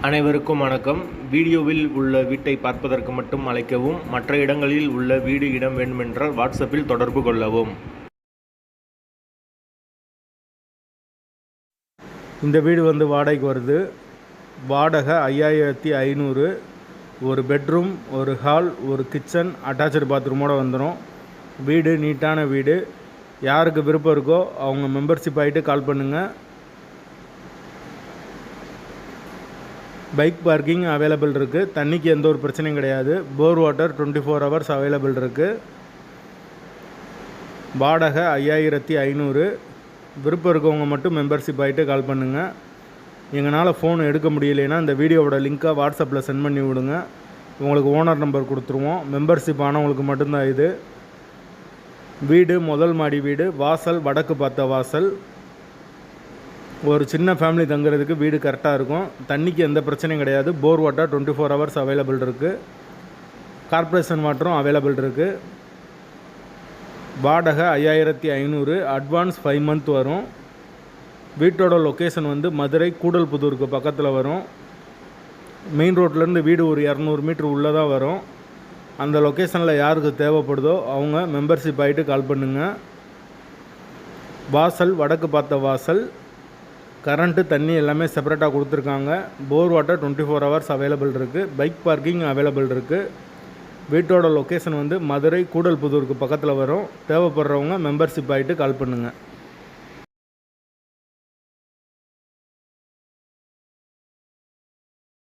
அனைவருக்கும் வணக்கம். வீடியோவில் உள்ள வீட்டை பார்ப்பதற்கு மட்டும் அழைக்கவும். மற்ற இடங்களில் உள்ள வீடு இடம் வேண்டுமென்றால் வாட்ஸ்அப்பில் தொடர்பு கொள்ளவும். இந்த வீடு வாடகைக்கு வருது. வாடகை 5500. ஒரு பெட்ரூம், ஒரு ஹால், ஒரு கிச்சன், அட்டாச்சு பாத்ரூமோடு வந்துடும். வீடு நீட்டான வீடு. யாருக்கு விருப்பம் இருக்கோ அவங்க மெம்பர்ஷிப் ஆகிட்டு கால் பண்ணுங்கள். பைக் பார்க்கிங் அவைலபிள் இருக்குது. தண்ணிக்கு எந்த ஒரு பிரச்சனையும் கிடையாது. போர் வாட்டர் 24 ஹவர்ஸ் அவைலபிள் இருக்குது. வாடகை 5500. விருப்பம் இருக்கவங்க மட்டும் மெம்பர்ஷிப் ஆகிட்டு கால் பண்ணுங்கள். எங்களால் ஃபோன் எடுக்க முடியலைன்னா இந்த வீடியோவோட லிங்க்கை வாட்ஸ்அப்பில் சென்ட் பண்ணி விடுங்க. உங்களுக்கு ஓனர் நம்பர் கொடுத்துருவோம். மெம்பர்ஷிப் ஆனவங்களுக்கு மட்டும்தான் இது. வீடு முதல் மாடி வீடு. வாசல் வடக்கு பார்த்த வாசல். ஒரு சின்ன ஃபேமிலி தங்குறதுக்கு வீடு கரெக்டாக இருக்கும். தண்ணிக்கு எந்த பிரச்சனையும் கிடையாது. போர் வாட்டர் 24 ஹவர்ஸ் அவைலபிள் இருக்குது. கார்ப்பரேஷன் வாட்டரும் அவைலபிள் இருக்குது. வாடகை 5500. அட்வான்ஸ் 5 மந்த் வரும். வீட்டோட லொக்கேஷன் மதுரை கூடல்புதூருக்கு பக்கத்தில் வரும். மெயின் ரோட்லேருந்து வீடு ஒரு 200 மீட்டர் உள்ளே தான் வரும். அந்த லொக்கேஷனில் யாருக்கு தேவைப்படுதோ அவங்க மெம்பர்ஷிப் ஆகிட்டு கால் பண்ணுங்கள். வாசல் வடக்கு பார்த்த வாசல். கரண்ட்டு தண்ணி எல்லாமே செப்பரேட்டாக கொடுத்துருக்காங்க. போர் வாட்டர் 24 ஹவர்ஸ் அவைலபிள் இருக்குது. பைக் பார்க்கிங் அவைலபிள் இருக்குது. வீட்டோட லொக்கேஷன் மதுரை கூடல்புதூருக்கு பக்கத்தில் வரும். தேவைப்படுறவங்க மெம்பர்ஷிப் ஆகிட்டு கால் பண்ணுங்கள்.